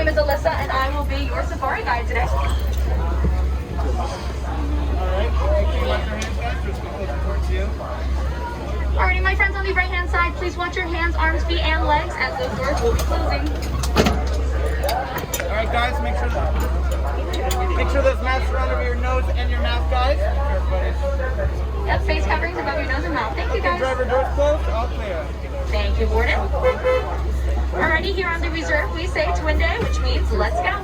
name is Alyssa, and I will be your safari guide today. Alrighty, my friends on the right-hand side, please watch your hands, arms, feet, and legs as those doors will be closing. Alright guys, make sure those masks are under your nose and your mouth, guys. Yep, face coverings above your nose and mouth. Thank you, guys. Driver doors closed, all clear. Thank you, Warden. Alrighty, here on the reserve, we say Twin Day, which means let's go.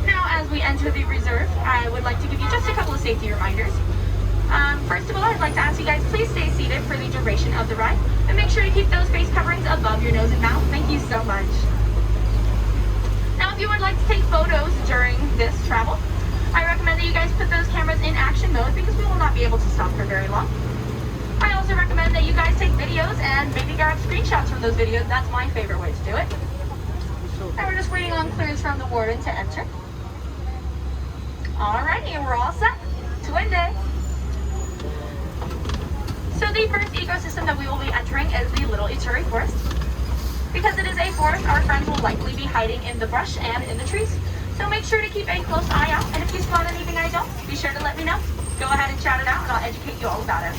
Now, as we enter the reserve, I would like to give you just a couple of safety reminders. First of all, I'd like to ask you guys, please stay seated for the duration of the ride, and make sure to keep those face coverings above your nose and mouth. Thank you so much. Now, if you would like to take photos during this travel, I recommend that you guys put those cameras in action mode because we will not be able to stop for very long. I also recommend that you guys take videos and maybe grab screenshots from those videos. That's my favorite way to do it. Now we're just waiting on clearance from the warden to enter. Alrighty, we're all set. Twin Day. So the first ecosystem that we will be entering is the Little Ituri Forest. Because it is a forest, our friends will likely be hiding in the brush and in the trees. So make sure to keep a close eye out, and if you spot anything I don't, be sure to let me know. Go ahead and shout it out, and I'll educate you all about it.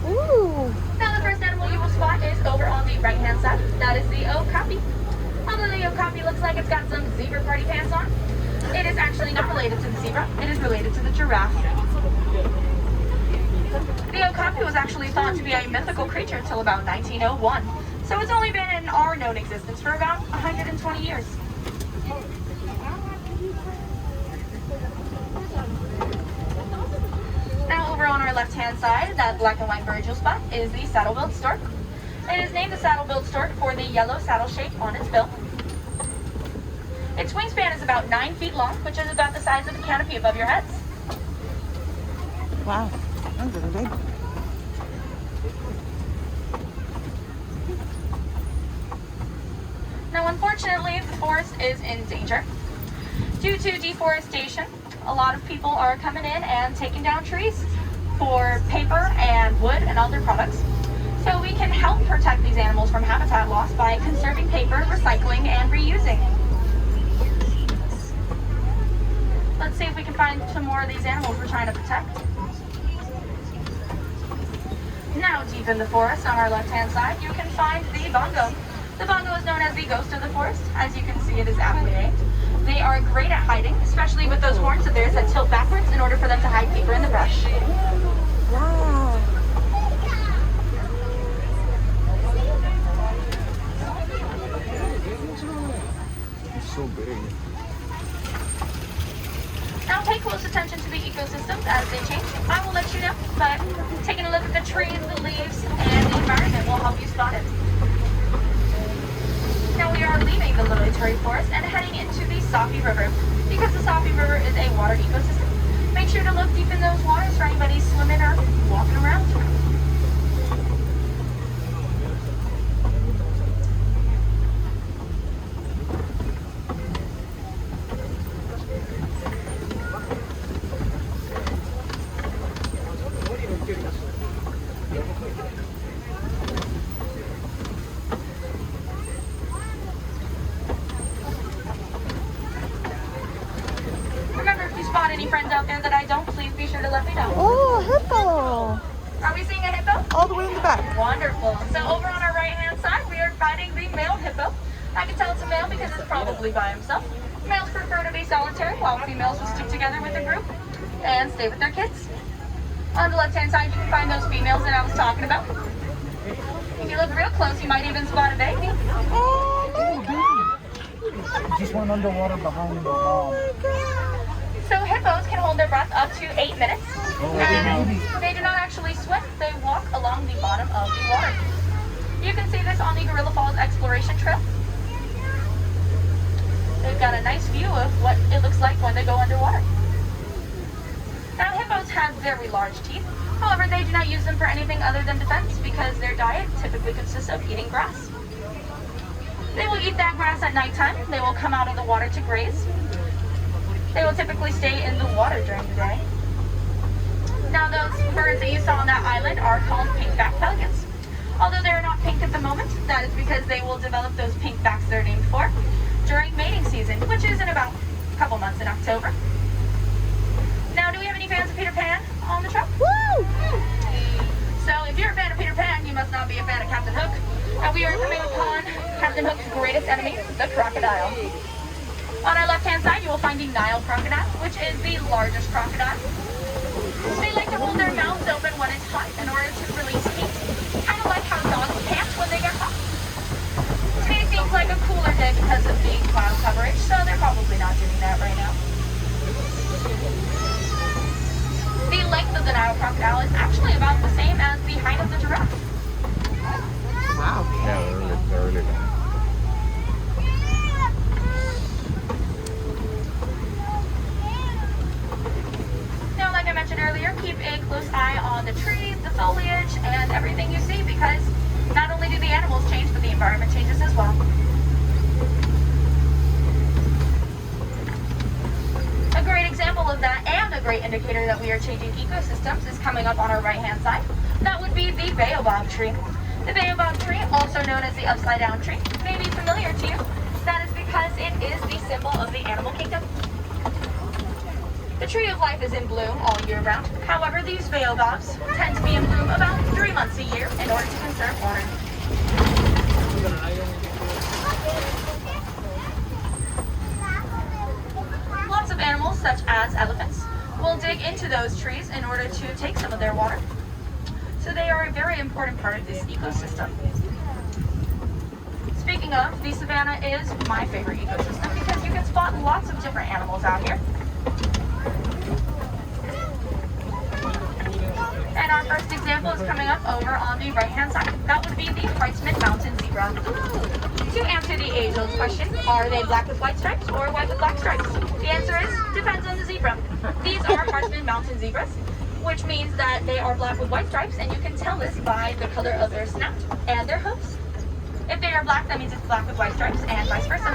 Ooh. Now the first animal you will spot is over on the right-hand side. That is the okapi. Although the okapi looks like it's got some zebra party pants on, it is actually not related to the zebra. It is related to the giraffe. The okapi was actually thought to be a mythical creature until about 1901. So it's only been in our known existence for about 120 years. Now over on our left-hand side, that black and white bird you'll spot is the saddle-billed stork. It is named the saddle-billed stork for the yellow saddle shape on its bill. Its wingspan is about 9 feet long, which is about the size of a canopy above your heads. Wow, that's really big. Now, unfortunately, the forest is in danger. Due to deforestation, a lot of people are coming in and taking down trees for paper and wood and other products. So we can help protect these animals from habitat loss by conserving paper, recycling, and reusing. Let's see if we can find some more of these animals we're trying to protect. Now, deep in the forest on our left-hand side, you can find the bongo. The bongo is known as the ghost of the forest. As you can see, it is aptly named. They are great at hiding, especially with those horns of theirs that tilt backwards in order for them to hide deeper in the brush. Wow. It's so big. Now pay close attention to the ecosystems as they change. I will let you know, but taking a look at the trees, the leaves, and the environment will help you spot it. Now we are leaving the Little Ituri Forest and heading into the Safi River. Because the Safi River is a water ecosystem, make sure to look deep in those waters for anybody swimming or walking around. Remember, if you spot any friends out there that I don't, please be sure to let me know. Oh, hippo. Are we seeing a hippo? All the way in the back. Wonderful. So over on our right-hand side, we are finding the male hippo. I can tell it's a male because it's probably by himself. Males prefer to be solitary, while females will stick together with a group and stay with their kids. On the left-hand side, you can find those females that I was talking about. If you look real close, you might even spot a baby. Oh my God. Just went underwater behind the wall. Oh my God. So hippos can hold their breath up to 8 minutes. And they do not actually swim, they walk along the bottom of the water. You can see this on the Gorilla Falls Exploration Trail. They've got a nice view of what it looks like when they go underwater. Now hippos have very large teeth. However, they do not use them for anything other than defense because their diet typically consists of eating grass. They will eat that grass at nighttime. They will come out of the water to graze. They will typically stay in the water during the day. Now those birds that you saw on that island are called pink-backed pelicans. Although they're not pink at the moment, that is because they will develop those pink backs they're named for during mating season, which is in about a couple months in October. Now, do we have any fans of Peter Pan on the truck? Woo! So if you're a fan of Peter Pan, you must not be a fan of Captain Hook. And we are coming upon Captain Hook's greatest enemy, the crocodile. On our left-hand side, you will find the Nile crocodile, which is the largest crocodile. They like to hold their mouths open when it's hot in order to release heat, kind of like how dogs pant when they get hot. Today seems like a cooler day because of the cloud coverage, so they're probably not doing that right now. The length of the Nile crocodile is actually about the same as the height of the giraffe. Wow. Yeah, they're really bad. Now, like I mentioned earlier, keep a close eye on the trees, the foliage, and everything you see because not only do the animals change, but the environment changes as well. A great example of that and a great indicator that we are changing ecosystems is coming up on our right-hand side. That would be the baobab tree. The baobab tree, also known as the upside-down tree, may be familiar to you. That is because it is the symbol of the animal kingdom. The tree of life is in bloom all year round. However, these baobabs tend to be in bloom about 3 months a year in order to conserve water. Lots of animals, such as elephants, will dig into those trees in order to take some of their water. So they are a very important part of this ecosystem. Speaking of, the savanna is my favorite ecosystem because you can spot lots of different animals out here. And our first example is coming up over on the right-hand side. That would be the Hartsman mountain zebra. To answer the age-old question, are they black with white stripes or white with black stripes? The answer is, depends on the zebra. These are Hartsman mountain zebras, which means that they are black with white stripes, and you can tell this by the color of their snout and their hooves. If they are black, that means it's black with white stripes, and vice versa.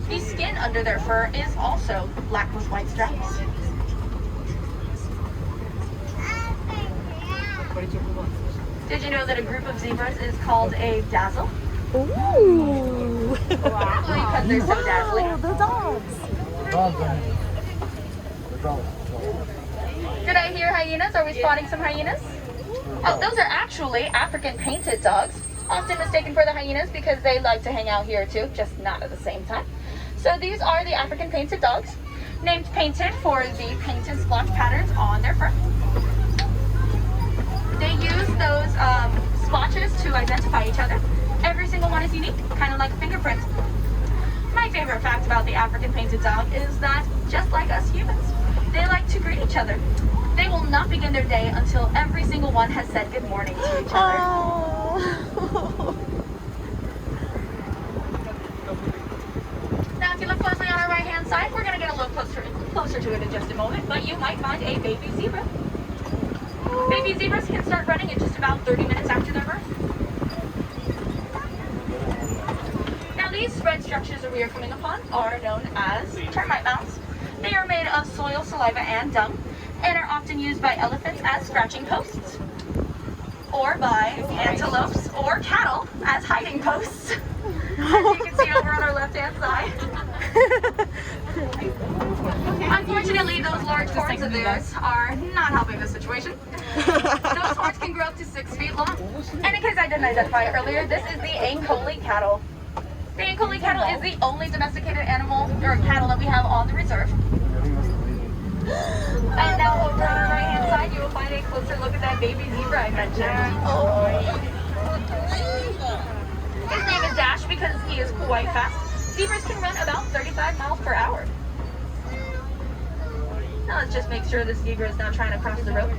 The skin under their fur is also black with white stripes. Did you know that a group of zebras is called a dazzle? Ooh. Probably because they're so dazzling. Wow, the dogs. Did I hear hyenas? Are we spotting some hyenas? Oh, those are actually African painted dogs, often mistaken for the hyenas because they like to hang out here too, just not at the same time. So these are the African painted dogs, named painted for the painted splotch patterns on their fur. They use those splotches to identify each other. Every single one is unique, kind of like a fingerprint. My favorite fact about the African painted dog is that, just like us humans, they like to greet each other. They will not begin their day until every single one has said good morning to each other. Oh. Now, if you look closely on our right-hand side, we're going to get a little closer to it in just a moment, but you might find a baby zebra. Baby zebras can start running in just about 30 minutes after their birth. Now, these spread structures that we are coming upon are known as termite mounds. They are made of soil, saliva, and dung, and are often used by elephants as scratching posts, or by antelopes or cattle as hiding posts, as you can see over on our left-hand side. Unfortunately, those large horns of theirs are not helping the situation. Those horns can grow up to 6 feet long. And in case I didn't identify it earlier, this is the Ankole cattle. The Ankole cattle is the only domesticated animal or cattle that we have on the reserve. And now over on our right-hand side, you will find a closer look at that baby zebra I mentioned. His name is Dash because he is quite fast. Zebras can run about 35 miles per hour. Now let's just make sure this zebra is not trying to cross the road.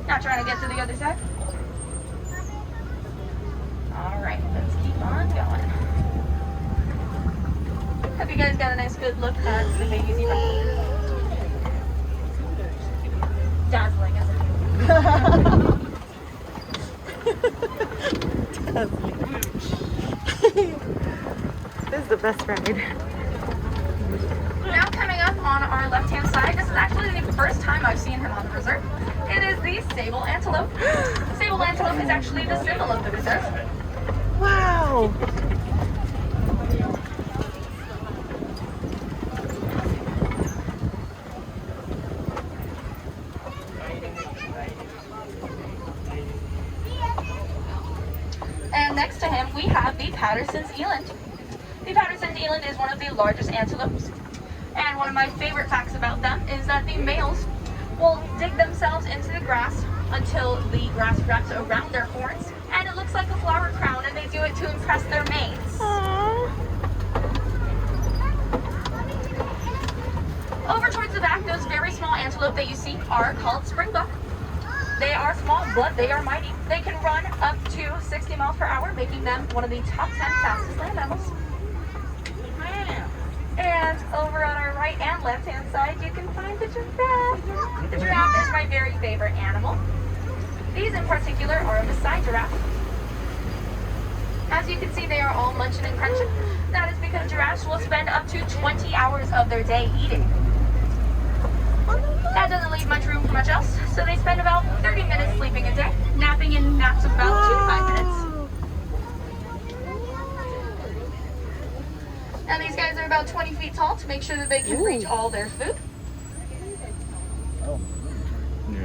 Not trying to get to the other side. All right, let's keep on going. Hope you guys got a nice good look at the baby zebra. Dazzling, isn't it? This the best ride. Now coming up on our left-hand side, this is actually the first time I've seen him on the reserve. It is the sable antelope. Sable antelope is actually the symbol of the reserve. Wow. And next to him, we have the Patterson's eland. The Patterson's eland is one of the largest antelopes. And one of my favorite facts about them is that the males will dig themselves into the grass until the grass wraps around their horns. And it looks like a flower crown, and they do it to impress their mates. Aww. Over towards the back, those very small antelope that you see are called springbuck. They are small, but they are mighty. They can run up to 60 miles per hour, making them one of the top 10 fastest land mammals. And over on our right and left-hand side, you can find the giraffe. The giraffe is my very favorite animal. These in particular are a Maasai giraffe. As you can see, they are all munching and crunching. That is because giraffes will spend up to 20 hours of their day eating. That doesn't leave much room for much else, so they spend about 30 minutes sleeping a day, napping in naps of about 2 to 5 minutes. And these guys are about 20 feet tall to make sure that they can reach all their food.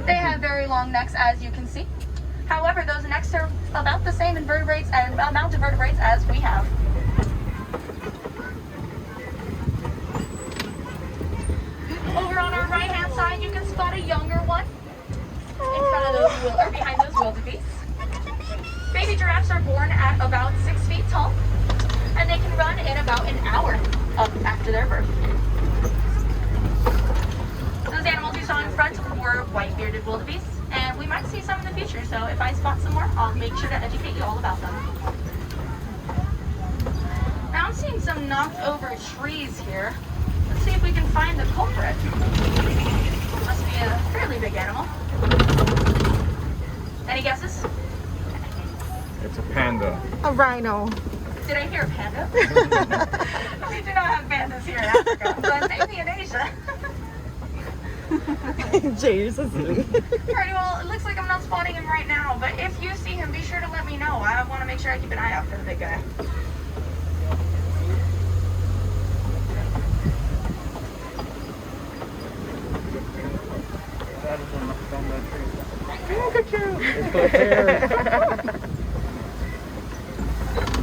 They have very long necks, as you can see. However, those necks are about the same invertebrates and amount of vertebrates as we have. Over on our right-hand side, you can spot a younger one in front of those or behind those wildebeest. Baby giraffes are born at about 6 feet tall, and they can run in about an hour up after their birth. Those animals you saw in front were white-bearded wildebeest, and we might see some in the future, so if I spot some more, I'll make sure to educate you all about them. Now I'm seeing some knocked over trees here. Let's see if we can find the culprit. Must be a fairly big animal. Any guesses? It's a panda. A rhino. Did I hear a panda? We do not have pandas here in Africa, but maybe in Asia. Jay, you're so silly. Alright, well, it looks like I'm not spotting him right now, but if you see him, be sure to let me know. I want to make sure I keep an eye out for the big guy. Look at you. It's a bear.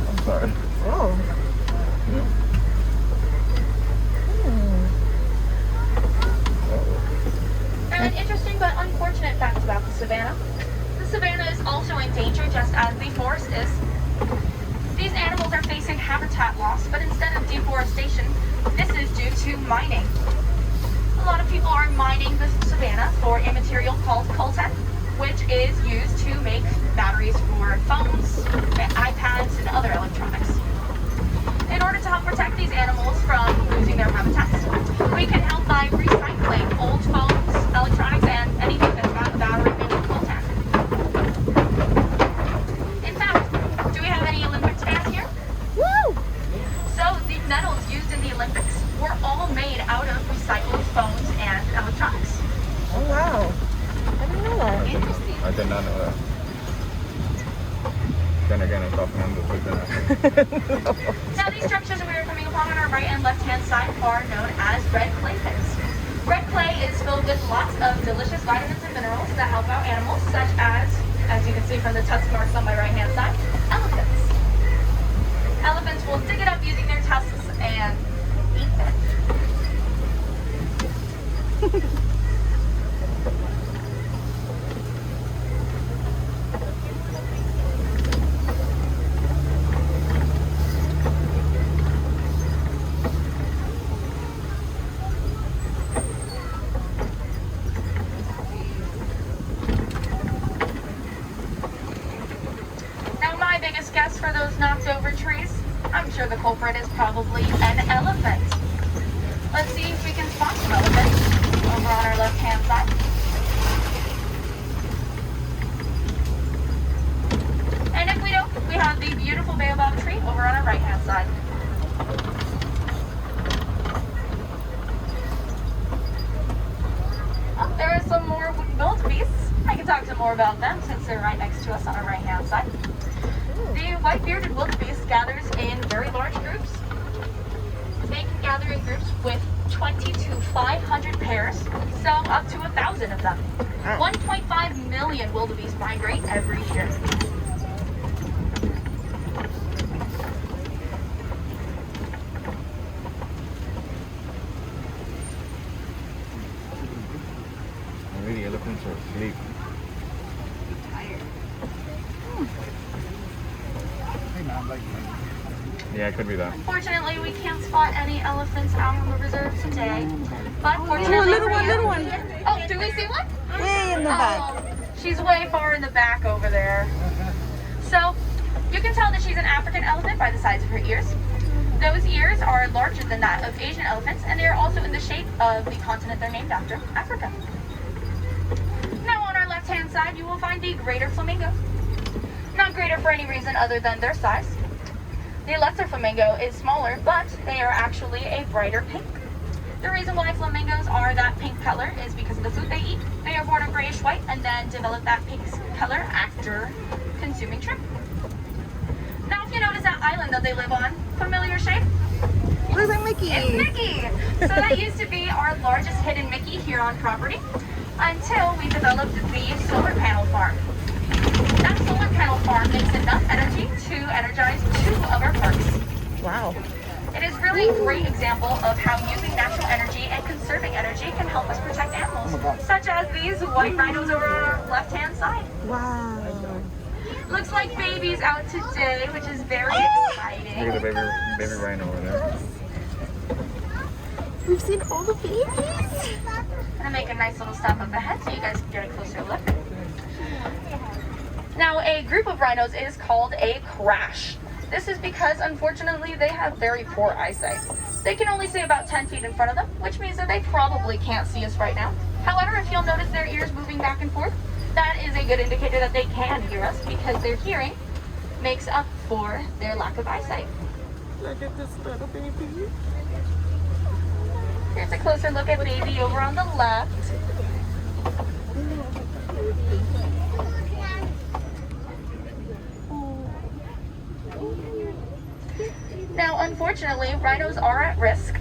I'm sorry. Oh. And an interesting but unfortunate fact about the savannah. The savannah is also in danger just as the forest is. These animals are facing habitat loss, but instead of deforestation, this is due to mining. A lot of people are mining the savannah for a material called coltan, which is used to make batteries for phones, iPads, and other electronics. In order to help protect these animals from losing their habitats, we can help by recycling old phones, electronics, and anything that's got a battery made of coltan. In fact, do we have any Olympics fans here? Woo! So the medals used in the Olympics were all made out of recycled phones and electronics. Oh, wow. I didn't know that. Interesting. I did not know that. Then again, I thought pandas were that. Now these structures that we are coming upon on our right and left hand side are known as red clay pits. Red clay is filled with lots of delicious vitamins and minerals that help out animals such as you can see from the tusk marks on my right hand side, elephants. Elephants will dig it up using their tusks and eat it. Guess for those knocked over trees, I'm sure the culprit is probably an elephant. Let's see if we can spot some elephants over on our left hand side. And if we don't, we have the beautiful baobab tree over on our right hand side. more about them since they're right next to us on our right-hand side. The white-bearded wildebeest gathers in very large groups. They can gather in groups with 20 to 500 pairs, some up to 1,000 of them. 1.5 million wildebeest migrate every year. Maybe the elephants are asleep. Yeah, it could be that. Unfortunately, we can't spot any elephants out on the reserve today. But fortunately, little one. Oh, do we see one? Way in the back. Oh, she's way far in the back over there. So, you can tell that she's an African elephant by the size of her ears. Those ears are larger than that of Asian elephants, and they are also in the shape of the continent they're named after, Africa. Now, on our left-hand side, you will find the greater flamingo. Not greater for any reason other than their size. The lesser flamingo is smaller, but they are actually a brighter pink. The reason why flamingos are that pink color is because of the food they eat. They are born a grayish white and then develop that pink color after consuming shrimp. Now, if you notice that island that they live on, familiar shape? Looks like Mickey. It's Mickey! So that used to be our largest hidden Mickey here on property until we developed the solar panel farm. That solar panel farm makes enough energy to energize 2 of our parks. Wow. It is really a great example of how using natural energy and conserving energy can help us protect animals, such as these white rhinos over our left-hand side. Wow. Looks like baby's out today, which is very Look exciting. at the baby rhino over there. We've seen all the babies. I'm gonna make a nice little step up ahead so you guys can get a closer look. Now, a group of rhinos is called a crash. This is because, unfortunately, they have very poor eyesight. They can only see about 10 feet in front of them, which means that they probably can't see us right now. However, if you'll notice their ears moving back and forth, that is a good indicator that they can hear us because their hearing makes up for their lack of eyesight. Look at this little baby. Here's a closer look at baby over on the left. Now, unfortunately, rhinos are at risk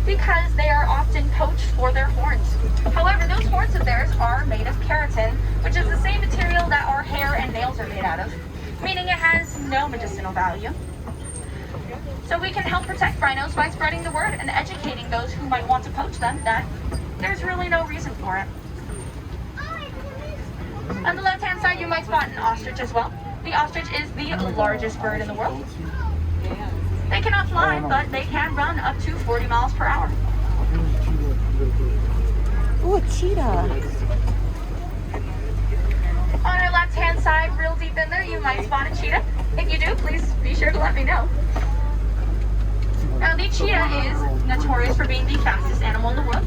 because they are often poached for their horns. However, those horns of theirs are made of keratin, which is the same material that our hair and nails are made out of, meaning it has no medicinal value. So we can help protect rhinos by spreading the word and educating those who might want to poach them that there's really no reason for it. On the left-hand side, you might spot an ostrich as well. The ostrich is the largest bird in the world. They cannot fly, but they can run up to 40 miles per hour. Ooh, a cheetah. On our left-hand side, real deep in there, you might spot a cheetah. If you do, please be sure to let me know. Now, the cheetah is notorious for being the fastest animal in the world.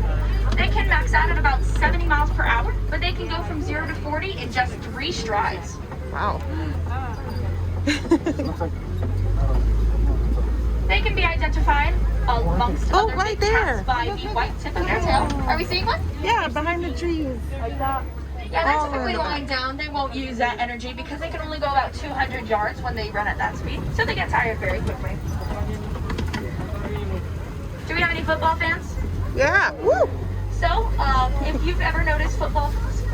They can max out at about 70 miles per hour, but they can go from 0 to 40 in just 3 strides. Wow. They can be identified amongst Oh, other right big there. cats by the white tip of their tail. Are we seeing one? Yeah, behind the trees. Like that. Yeah, they're Oh, typically in the back. lying down. They won't use that energy because they can only go about 200 yards when they run at that speed. So they get tired very quickly. Do we have any football fans? Yeah. Woo. So, if you've ever noticed football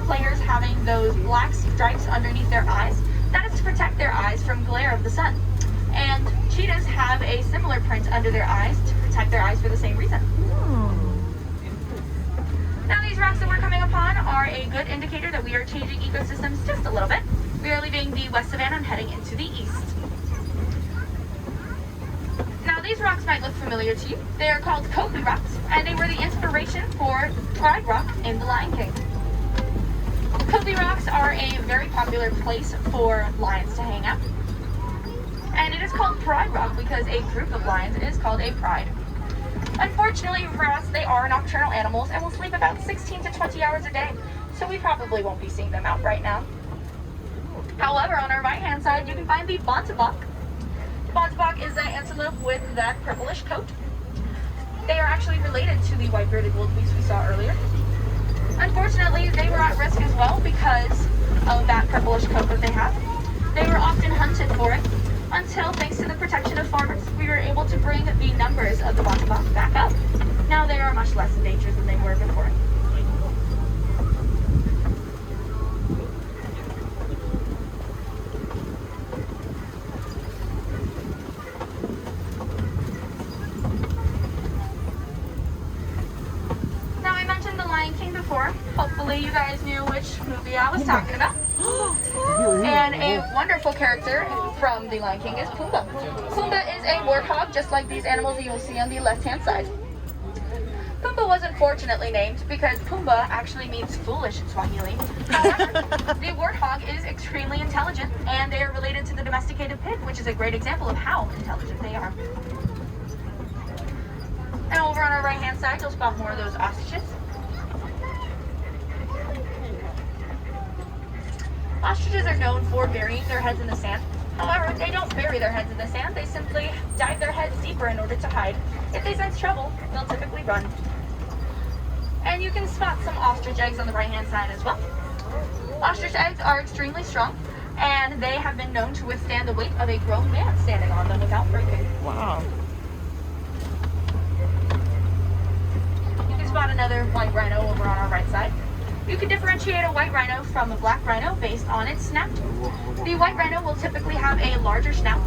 players having those black stripes underneath their eyes, that is to protect their eyes from glare of the sun. And cheetahs have a similar print under their eyes to protect their eyes for the same reason. Now, these rocks that we're coming upon are a good indicator that we are changing ecosystems just a little bit. We are leaving the West Savannah and heading into the east. Now, these rocks might look familiar to you. They are called Copley rocks, and they were the inspiration for Pride Rock in The Lion King. Copley rocks are a very popular place for lions to hang out. And it is called Pride Rock because a group of lions is called a pride. Unfortunately for us, they are nocturnal animals and will sleep about 16 to 20 hours a day, so we probably won't be seeing them out right now. However, on our right-hand side, you can find the bontebok. The bontebok is an antelope with that purplish coat. They are actually related to the white-bearded wildebeest we saw earlier. Unfortunately, they were at risk as well because of that purplish coat that they have. They were often hunted for it until, thanks to the protection of farmers, we were able to bring the numbers of the Bantaba back up. Now they are much less endangered than they were before. Now I mentioned The Lion King before. Hopefully you guys knew which movie I was talking about. And a wonderful character from The Lion King is Pumbaa. Pumbaa is a warthog, just like these animals that you will see on the left-hand side. Pumbaa was unfortunately named because Pumbaa actually means foolish in Swahili. However, the warthog is extremely intelligent, and they are related to the domesticated pig, which is a great example of how intelligent they are. And over on our right-hand side, you'll spot more of those ostriches. Ostriches are known for burying their heads in the sand. However, they don't bury their heads in the sand, they simply dive their heads deeper in order to hide. If they sense trouble, they'll typically run. And you can spot some ostrich eggs on the right-hand side as well. Ostrich eggs are extremely strong, and they have been known to withstand the weight of a grown man standing on them without breaking. Wow. You can spot another white rhino over on our right side. You can differentiate a white rhino from a black rhino based on its snout. The white rhino will typically have a larger snout,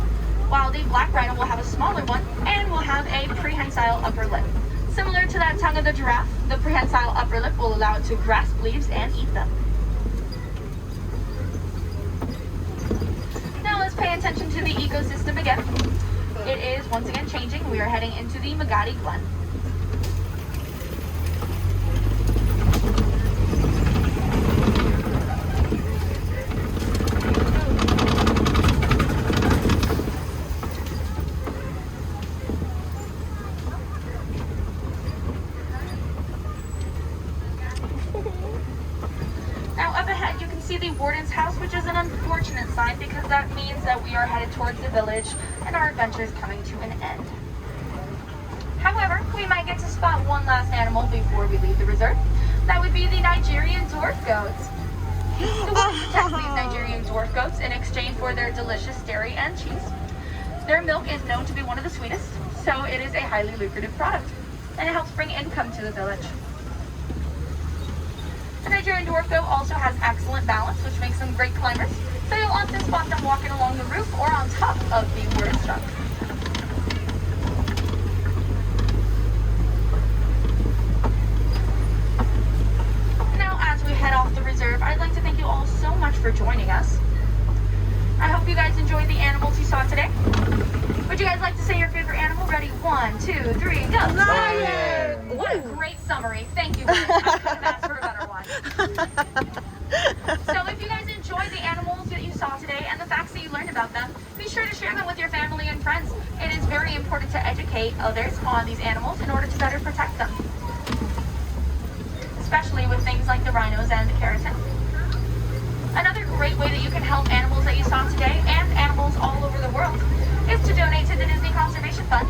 while the black rhino will have a smaller one and will have a prehensile upper lip. Similar to that tongue of the giraffe, the prehensile upper lip will allow it to grasp leaves and eat them. Now let's pay attention to the ecosystem again. It is once again changing. We are heading into the Magadi Glen. Warden's house, which is an unfortunate sign because that means that we are headed towards the village and our adventure is coming to an end. However, we might get to spot one last animal before we leave the reserve. That would be the Nigerian dwarf goats. The Warden protects these Nigerian dwarf goats in exchange for their delicious dairy and cheese. Their milk is known to be one of the sweetest, so it is a highly lucrative product, and it helps bring income to the village. The Nigerian dwarf goat also has excellent balance, which makes them great climbers, so you'll often spot them walking along the roof or on top of the Warden's truck. Now, as we head off the reserve, I'd like to thank you all so much for joining us. I hope you guys enjoyed the animals you saw today. Would you guys like to say your favorite animal? Ready? 1, 2, 3, go! Lion! What a great summary. Thank you guys. I couldn't have asked for a better one. So if you guys enjoyed the animals that you saw today and the facts that you learned about them, be sure to share them with your family and friends. It is very important to educate others on these animals in order to better protect them. Especially with things like the rhinos and the keratin. Another great way that you can help animals that you saw today and animals all over the world is to donate to the Disney Conservation Fund.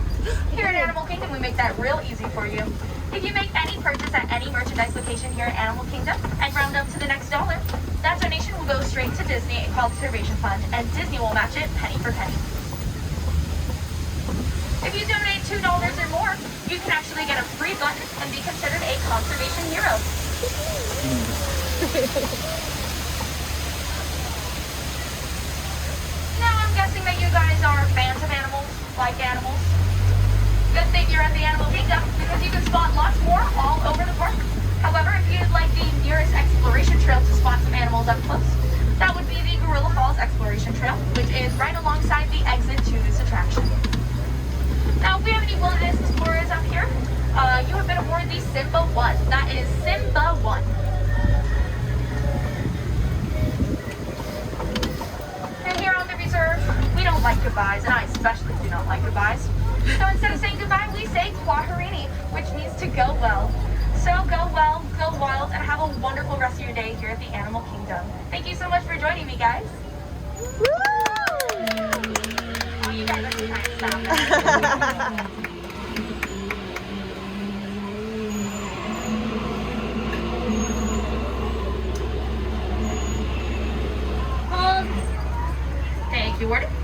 Here at Animal Kingdom, we make that real easy for you. If you make any purchase at any merchandise location here at Animal Kingdom and round up to the next dollar, that donation will go straight to Disney Conservation Fund, and Disney will match it penny for penny. If you donate $2 or more, you can actually get a free button and be considered a conservation hero. Now I'm guessing that you guys are fans of animals, like animals. Good thing you're at the Animal Kingdom because you can spot lots more all over the park. However, if you'd like the nearest exploration trail to spot some animals up close, that would be the Gorilla Falls Exploration Trail, which is right alongside the exit to this attraction. Now, if we have any wilderness explorers up here, you have been awarded the Simba 1. That is Simba 1. And here on the reserve, we don't like goodbyes, and I especially do not like goodbyes. So instead of saying goodbye, we say Kwaherini, which means to go well. So go well, go wild, and have a wonderful rest of your day here at the Animal Kingdom. Thank you so much for joining me, guys. Woo! Oh, you guys are too kind to stop. Thank you, Warden.